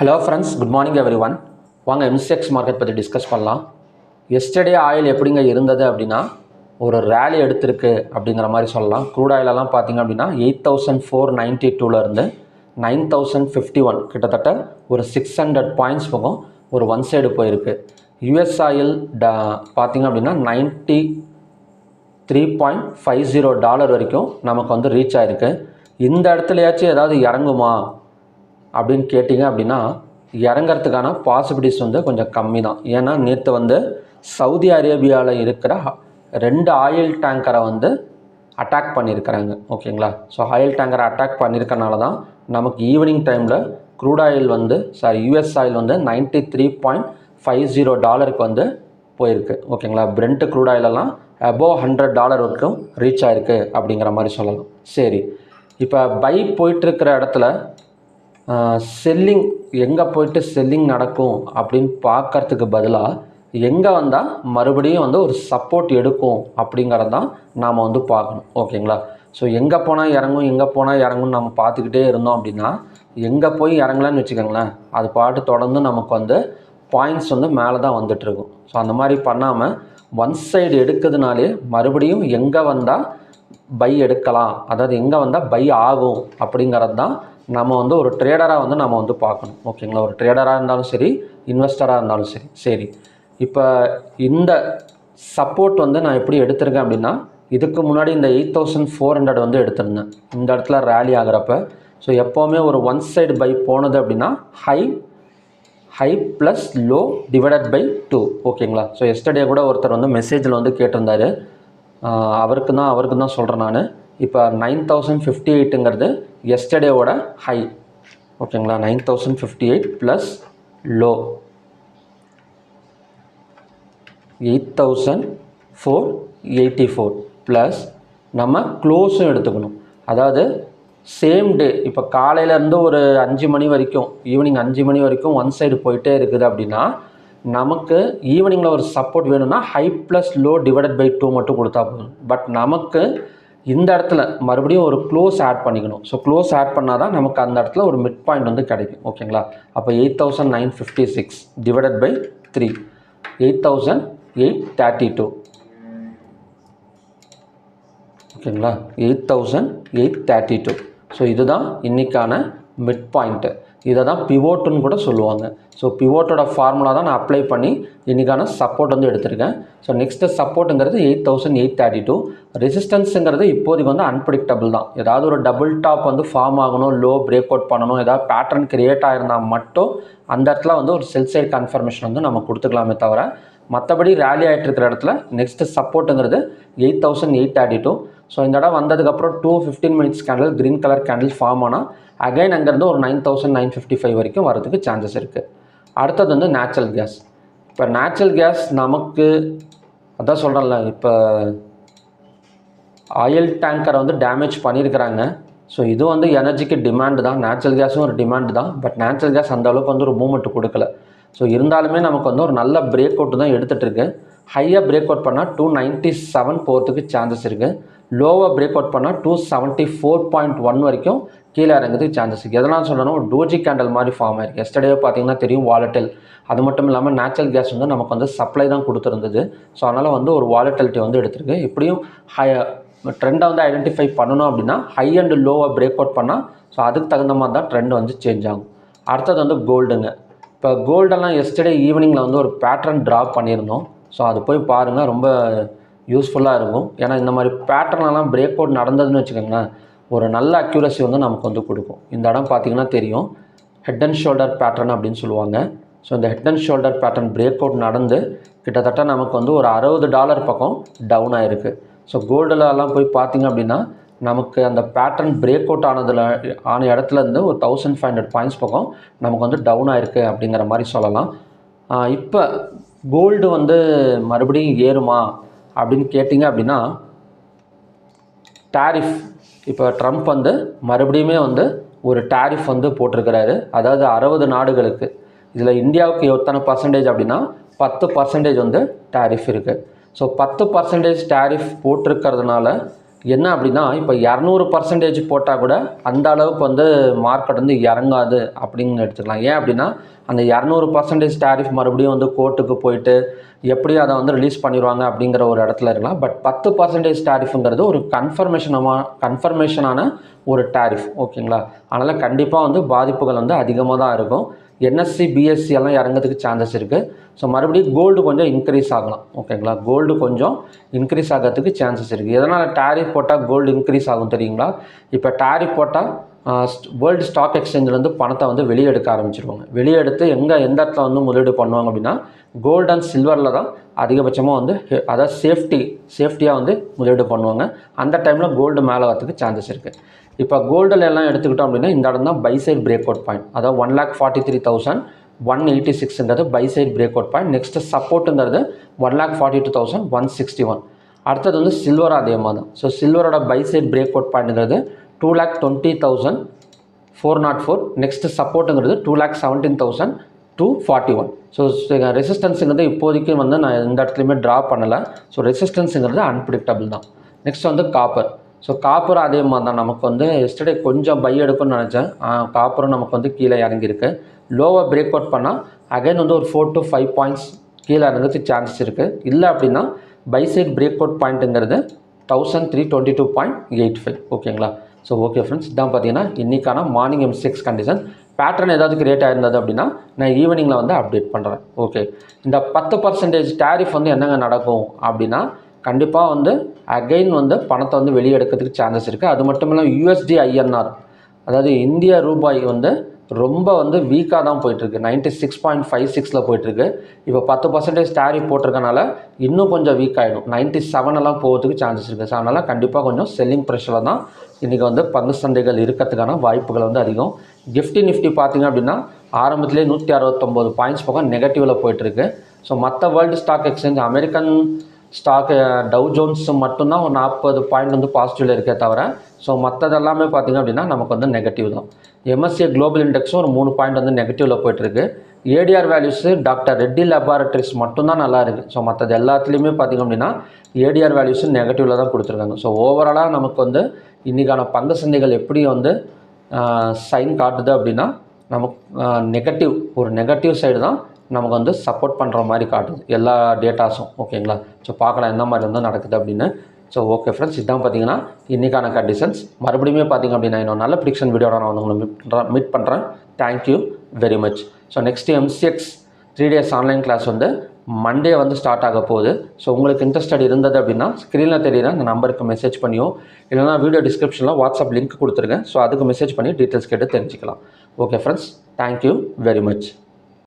Hello friends, good morning every one. வாங்க MCX market பற்றி discuss பண்ணலாம். எஸ்டர்டே ஆயில் எப்படிங்க இருந்தது அப்படின்னா, ஒரு ரேலி எடுத்திருக்கு அப்படிங்கிற மாதிரி சொல்லலாம். க்ரூட் ஆயிலெல்லாம் பார்த்திங்க அப்படின்னா 8492 9051 கிட்டத்தட்ட ஒரு 600 பாயிண்ட்ஸ் பக்கம் ஒரு ஒன் சைடு போயிருக்கு. யூஎஸ் ஆயில் பார்த்திங்க அப்படின்னா $93.50 வரைக்கும் நமக்கு வந்து ரீச் ஆகிருக்கு. இந்த இடத்துலையாச்சும் ஏதாவது இறங்குமா அப்படின்னு கேட்டிங்க அப்படின்னா, இறங்கிறதுக்கான பாசிபிலிட்டிஸ் வந்து கொஞ்சம் கம்மி தான். ஏன்னா நேற்று வந்து சவுதி அரேபியாவில் இருக்கிற 2 ஆயில் டேங்கரை வந்து அட்டாக் பண்ணியிருக்கிறாங்க. ஓகேங்களா? ஸோ ஆயில் டேங்கரை அட்டாக் பண்ணியிருக்கனால தான் நமக்கு ஈவினிங் டைமில் க்ரூட் ஆயில் வந்து யூஎஸ் ஆயில் வந்து $93.50 வந்து போயிருக்கு. ஓகேங்களா? பிரெண்ட் க்ரூட் ஆயிலெல்லாம் அபோவ் $100 வரைக்கும் ரீச் ஆகிருக்கு அப்படிங்கிற மாதிரி சொல்லலாம். சரி, இப்போ பை போயிட்டுருக்கிற இடத்துல செல்லிங் எங்கே போயிட்டு செல்லிங் நடக்கும் அப்படின்னு பார்க்கறதுக்கு பதிலாக எங்கே வந்தால் மறுபடியும் வந்து ஒரு சப்போர்ட் எடுக்கும் அப்படிங்கிறது தான் நாம் வந்து பார்க்கணும். ஓகேங்களா? ஸோ எங்கே போனால் இறங்கும் எங்கே போனால் இறங்கும்னு நம்ம பார்த்துக்கிட்டே இருந்தோம் அப்படின்னா, எங்கே போய் இறங்கலான்னு வச்சுக்கோங்களேன், அது பாட்டு தொடர்ந்து நமக்கு வந்து பாயிண்ட்ஸ் வந்து மேலே தான் வந்துட்டுருக்கும். ஸோ அந்த மாதிரி பண்ணாமல் ஒன் சைடு எடுக்கிறதுனாலே மறுபடியும் எங்கே வந்தால் பை எடுக்கலாம், அதாவது எங்கே வந்தால் பை ஆகும் அப்படிங்கிறது தான் நம்ம வந்து ஒரு ட்ரேடராக வந்து நம்ம வந்து பார்க்கணும். ஓகேங்களா? ஒரு ட்ரேடராக இருந்தாலும் சரி, இன்வெஸ்டராக இருந்தாலும் சரி. சரி, இப்போ இந்த சப்போர்ட் வந்து நான் எப்படி எடுத்திருக்கேன் அப்படின்னா, இதுக்கு முன்னாடி இந்த 8400 வந்து எடுத்திருந்தேன் இந்த இடத்துல ரேலி ஆகிறப்ப. ஸோ எப்போவுமே ஒரு ஒன் சைடு பை போனது அப்படின்னா high plus low divided by 2. ஓகேங்களா? ஸோ எஸ்டர்டே கூட ஒருத்தர் வந்து மெசேஜில் வந்து கேட்டிருந்தார். அவருக்கு தான் சொல்கிறேன் நான். இப்போ 9058ங்கிறது எஸ்டர்டேவோட ஹை. ஓகேங்களா? 9058 ப்ளஸ் லோ 8484 ப்ளஸ் நம்ம க்ளோஸும் எடுத்துக்கணும். அதாவது சேம் டே, இப்போ காலையிலேருந்து ஒரு 5 மணி வரைக்கும், ஈவினிங் 5 மணி வரைக்கும் ஒன் சைடு போயிட்டே இருக்குது அப்படின்னா, நமக்கு ஈவினிங்கில் ஒரு சப்போர்ட் வேணும்னா high plus low divided by 2 மட்டும் கொடுத்தா போதும். பட் நமக்கு இந்த இடத்துல மறுபடியும் ஒரு க்ளோஸ் ஆட் பண்ணிக்கணும். ஸோ க்ளோஸ் ஆட் பண்ணால் தான் நமக்கு அந்த இடத்துல ஒரு மிட் பாயிண்ட் வந்து கிடைக்கும். ஓகேங்களா? அப்போ 8956 டிவைடட் பை 3 8832. ஓகேங்களா? 8832. ஸோ இதுதான் இன்றைக்கான மிட் பாயிண்ட்டு. இதை தான் பிவோட்டுன்னு கூட சொல்லுவாங்க. ஸோ பிவோட்டோட ஃபார்முலா தான் நான் அப்ளை பண்ணி இன்றைக்கான சப்போர்ட் வந்து எடுத்திருக்கேன். So next சப்போர்ட்டுங்கிறது 8832. ரெசிஸ்டன்ஸுங்கிறது இப்போதைக்கு வந்து அன்பிரிடிக்டபிள் தான். ஏதாவது ஒரு டபுள் டாப் வந்து ஃபார்ம் ஆகணும், லோ பிரேக் அவுட் பண்ணணும், ஏதாவது பேட்டர்ன் கிரியேட் ஆகிருந்தால் மட்டும் அந்த இடத்துல வந்து ஒரு செல் சைட் கன்ஃபர்மேஷன் வந்து நம்ம கொடுத்துக்கலாமே தவிர, மற்றபடி ரேலி ஆகிட்டு இருக்கிற இடத்துல நெக்ஸ்ட்டு சப்போர்ட்டுங்கிறது 8832. ஸோ இந்த இடம் வந்ததுக்கப்புறம் 2 15 minutes candle green colour candle form ஆனால் அகைன் அங்கேருந்து ஒரு 9955 வரைக்கும் வரதுக்கு சான்சஸ் இருக்குது. அடுத்தது வந்து நேச்சுரல் கேஸ். இப்போ நேச்சுரல் கேஸ் நமக்கு அதான் சொல்கிறேன்ல, இப்போ ஆயில் டேங்கரை வந்து டேமேஜ் பண்ணியிருக்கிறாங்க. ஸோ இது வந்து எனர்ஜிக்கு டிமாண்டு தான், நேச்சுரல் கேஸும் ஒரு டிமாண்டு தான். பட் நேச்சுரல் கேஸ் அந்த அளவுக்கு வந்து ஒரு மூவ்மெண்ட் கொடுக்கல. ஸோ இருந்தாலுமே நமக்கு வந்து ஒரு நல்ல பிரேக் அவுட் தான் எடுத்துகிட்டு இருக்கு. ஹையாக பிரேக் அவுட் பண்ணால் 297 போகிறதுக்கு சான்சஸ் இருக்குது. லோவாக பிரேக் அவுட் பண்ணால் 274.1 வரைக்கும் கீழே இறங்குறதுக்கு சான்சஸ் இருக்குது. எதனால் சொல்லணும், ஒரு டோஜி கேண்டல் மாதிரி ஃபார்ம் ஆயிருக்கு. எஸ்டர்டே பார்த்தீங்கன்னா தெரியும், வாலட்டில். அது மட்டும் இல்லாமல் நேச்சுரல் கேஸ் வந்து நமக்கு வந்து சப்ளை தான் கொடுத்துருந்தது. ஸோ அதனால் வந்து ஒரு வாலட்டிலிட்டி வந்து எடுத்திருக்கு. இப்படியும் ட்ரெண்டை வந்து ஐடென்டிஃபை பண்ணணும் அப்படின்னா ஹை அண்ட் லோவாக பிரேக் அவுட் பண்ணால், ஸோ அதுக்கு தகுந்த மாதிரி தான் ட்ரெண்ட் வந்து சேஞ்ச் ஆகும். அடுத்தது வந்து கோல்டுங்க. இப்போ கோல்டெல்லாம் எஸ்டர்டே ஈவினிங்கில் வந்து ஒரு பேட்டர்ன் ட்ரா பண்ணியிருந்தோம். ஸோ அது போய் பாருங்கள், ரொம்ப யூஸ்ஃபுல்லாக இருக்கும். ஏன்னா இந்த மாதிரி பேட்டர்னெல்லாம் பிரேக் அவுட் நடந்ததுன்னு வச்சுக்கோங்களேன், ஒரு நல்ல அக்யூரசி வந்து நமக்கு வந்து கொடுக்கும். இந்த இடம் பார்த்திங்கன்னா தெரியும், ஹெட் அண்ட் ஷோல்டர் பேட்டர்ன் அப்படின்னு சொல்லுவாங்க. ஸோ இந்த head and shoulder pattern break out நடந்து கிட்டத்தட்ட நமக்கு வந்து ஒரு $60 பக்கம் டவுன் ஆகிருக்கு. ஸோ கோல்டுலலாம் போய் பார்த்திங்க அப்படின்னா நமக்கு அந்த பேட்டர்ன் பிரேக் அவுட் ஆன இடத்துலேருந்து ஒரு 1500 பாயிண்ட்ஸ் பக்கம் நமக்கு வந்து டவுன் ஆகிருக்கு அப்படிங்கிற மாதிரி சொல்லலாம். இப்போ கோல்டு வந்து மறுபடியும் ஏறுமா அப்படின்னு கேட்டிங்க அப்படின்னா, டேரிஃப், இப்போ ட்ரம்ப் வந்து மறுபடியுமே வந்து ஒரு டேரிஃப் வந்து போட்டிருக்கிறாரு. அதாவது 60 நாடுகளுக்கு. இதில் இந்தியாவுக்கு எத்தனை பர்சன்டேஜ் அப்படின்னா 10% வந்து டேரிஃப் இருக்குது. ஸோ 10% டேரிஃப் போட்டிருக்கிறதுனால என்ன அப்படின்னா இப்போ 200% போட்டால் கூட அந்த அளவுக்கு வந்து மார்க்கெட் வந்து இறங்காது அப்படின்னு எடுத்துக்கலாம். ஏன் அப்படின்னா அந்த 200% டேரிஃப் மறுபடியும் வந்து கோர்ட்டுக்கு போயிட்டு எப்படியும் அதை வந்து ரிலீஸ் பண்ணிடுவாங்க அப்படிங்கிற ஒரு இடத்துல இருக்கலாம். பட் 10% டேரிஃபுங்கிறது ஒரு கன்ஃபர்மேஷனான ஒரு டேரிஃப், ஓகேங்களா. அதனால் கண்டிப்பாக வந்து பாதிப்புகள் வந்து அதிகமாக தான் இருக்கும். என்எஸ்சி பிஎஸ்சி எல்லாம் இறங்கிறதுக்கு சான்சஸ் இருக்குது. ஸோ மறுபடியும் கோல்டு கொஞ்சம் இன்க்ரீஸ் ஆகலாம், ஓகேங்களா. கோல்டு கொஞ்சம் இன்க்ரீஸ் ஆகிறதுக்கு சான்சஸ் இருக்குது. எதனால் டேரிஃப் போட்டால் கோல்டு இன்க்ரீஸ் ஆகும் தெரியுங்களா? இப்போ டேரிஃப் போட்டால் வேர்ல்டு ஸ்டாக் எக்ஸ்சேஞ்சிலேருந்து பணத்தை வந்து வெளியே எடுக்க ஆரம்பிச்சிருவாங்க. வெளியே எடுத்து எந்த இடத்துல வந்து முதலீடு பண்ணுவாங்க அப்படின்னா கோல்டு அண்ட் சில்வரில் தான் அதிகபட்சமாக வந்து அதாவது சேஃப்டியாக வந்து முதலீடு பண்ணுவாங்க. அந்த டைமில் கோல்டு மேலே வரதுக்கு சான்சஸ் இருக்குது. இப்போ கோல்டில் எல்லாம் எடுத்துக்கிட்டோம் அப்படின்னா இந்த இடம் தான் buy side breakout point. அதாவது 1,43,186ங்கிறது buy side breakout point. Next சப்போர்ட்டுங்கிறது 1,42,161. அடுத்தது வந்து சில்வர் அதே மாதிரி தான். ஸோ சில்வரோட பை சைட் பிரேக் அவுட் பாயிண்ட்டுங்கிறது 2,20,404. நெக்ஸ்ட்டு சப்போர்ட்டுங்கிறது 2,17,241. ஸோ ரெசிஸ்டன்ஸுங்கிறது இப்போதைக்கு வந்து நான் எந்த இடத்துலையுமே ட்ரா பண்ணலை. ஸோ ரெசிஸ்டன்ஸுங்கிறது அன்பிரிடிக்டபிள் தான். நெக்ஸ்ட் வந்து காப்பர். ஸோ காப்பர் அதே மாதிரி தான். நமக்கு வந்து எஸ்டர்டே கொஞ்சம் பை எடுக்கும்னு நினச்சேன். காப்பரும் நமக்கு வந்து கீழே இறங்கியிருக்கு. லோவாக பிரேக் அவுட் பண்ணால் அகைன் வந்து ஒரு 4 to 5 பாயிண்ட்ஸ் கீழே இறங்கிறதுக்கு சான்சஸ் இருக்குது. இல்லை அப்படின்னா பை சைட் பிரேக் அவுட் பாயிண்ட்டுங்கிறது 1,322.85, ஓகேங்களா. ஸோ ஓகே ஃப்ரெண்ட்ஸ், இதான் பார்த்தீங்கன்னா இன்றைக்கான மார்னிங் MCX கண்டிஷன். பேட்டர்ன் ஏதாவது கிரியேட் ஆயிருந்தது அப்படின்னா நான் ஈவினிங்கில் வந்து அப்டேட் பண்ணுறேன். ஓகே, இந்த 10% டேரிஃப் வந்து என்னங்க நடக்கும் அப்படின்னா கண்டிப்பாக வந்து அகைன் வந்து பணத்தை வந்து வெளியே எடுக்கிறதுக்கு சான்சஸ் இருக்குது. அது மட்டும் இல்லாமல் USD INR அதாவது இந்திய ரூபாய் வந்து ரொம்ப வந்து வீக்காக தான் போயிட்டுருக்கு. 96.56 போயிட்டுருக்கு. இப்போ 10% டேரிஃப் போட்டிருக்கனால இன்னும் கொஞ்சம் வீக் ஆகிடும். 97 எல்லாம் போகிறதுக்கு சான்சஸ் இருக்குது. ஸோ அதனால் கண்டிப்பாக கொஞ்சம் செல்லிங் ப்ரெஷரில் தான் இன்றைக்கி வந்து பங்கு சந்தைகள் இருக்கிறதுக்கான வாய்ப்புகள் வந்து அதிகம். நிஃப்டி பார்த்திங்க அப்படின்னா ஆரம்பத்திலே 169 பாயிண்ட்ஸ் பக்கம் நெகட்டிவில் போயிட்டுருக்கு. ஸோ மற்ற world stock exchange American stock Dow Jones மட்டும்தான் ஒரு 40 பாயிண்ட் வந்து பாசிட்டிவில் இருக்கே தவிர ஸோ மற்றதெல்லாமே பார்த்திங்க அப்படின்னா நமக்கு வந்து நெகட்டிவ் தான். MSCI குளோபல் இண்டெக்ஸும் ஒரு 3 பாயிண்ட் வந்து நெகட்டிவில் போய்ட்டுருக்கு. ADR வேல்யூஸு டாக்டர் ரெட்டி லேபார்ட்ரிஸ் மட்டும்தான் நல்லா இருக்குது. ஸோ மற்றது எல்லாத்துலேயுமே பார்த்திங்க அப்படின்னா ADR வேல்யூஸும் நெகட்டிவில் தான் கொடுத்துருக்காங்க. ஸோ ஓவராலாக நமக்கு வந்து இன்றைக்கான பங்கு சந்தைகள் எப்படி வந்து சைன் காட்டுது அப்படின்னா நமக்கு நெகட்டிவ் சைடு தான் நமக்கு வந்து சப்போர்ட் பண்ணுற மாதிரி காட்டுது எல்லா டேட்டாஸும், ஓகேங்களா. ஸோ பார்க்கலாம் என்ன மாதிரி வந்து நடக்குது அப்படின்னு. ஸோ ஓகே ஃப்ரெண்ட்ஸ், இதுதான் பார்த்தீங்கன்னா இன்றைக்கான கண்டிஷன்ஸ். மறுபடியுமே பார்த்திங்க அப்படின்னா இன்னும் நல்ல ப்ரிடிக்ஷன் வீடியோட நான் வந்து உங்களை மீட் பண்ணுறேன். Thank you very much. So next MCX 3 days online class வந்து மண்டே வந்து ஸ்டார்ட் ஆக போகுது. ஸோ உங்களுக்கு இன்ட்ரெஸ்டட் இருந்தது அப்படின்னா ஸ்க்ரீனில் தெரியுற அந்த நம்பருக்கு மெசேஜ் பண்ணியோ இல்லைனா வீடியோ டிஸ்கிரிப்ஷனில் வாட்ஸ்அப் லிங்க் கொடுத்துருக்கேன். ஸோ அதுக்கு மெசேஜ் பண்ணி டீட்டெயில்ஸ் கேட்டு தெரிஞ்சுக்கலாம். Okay friends, thank you very much.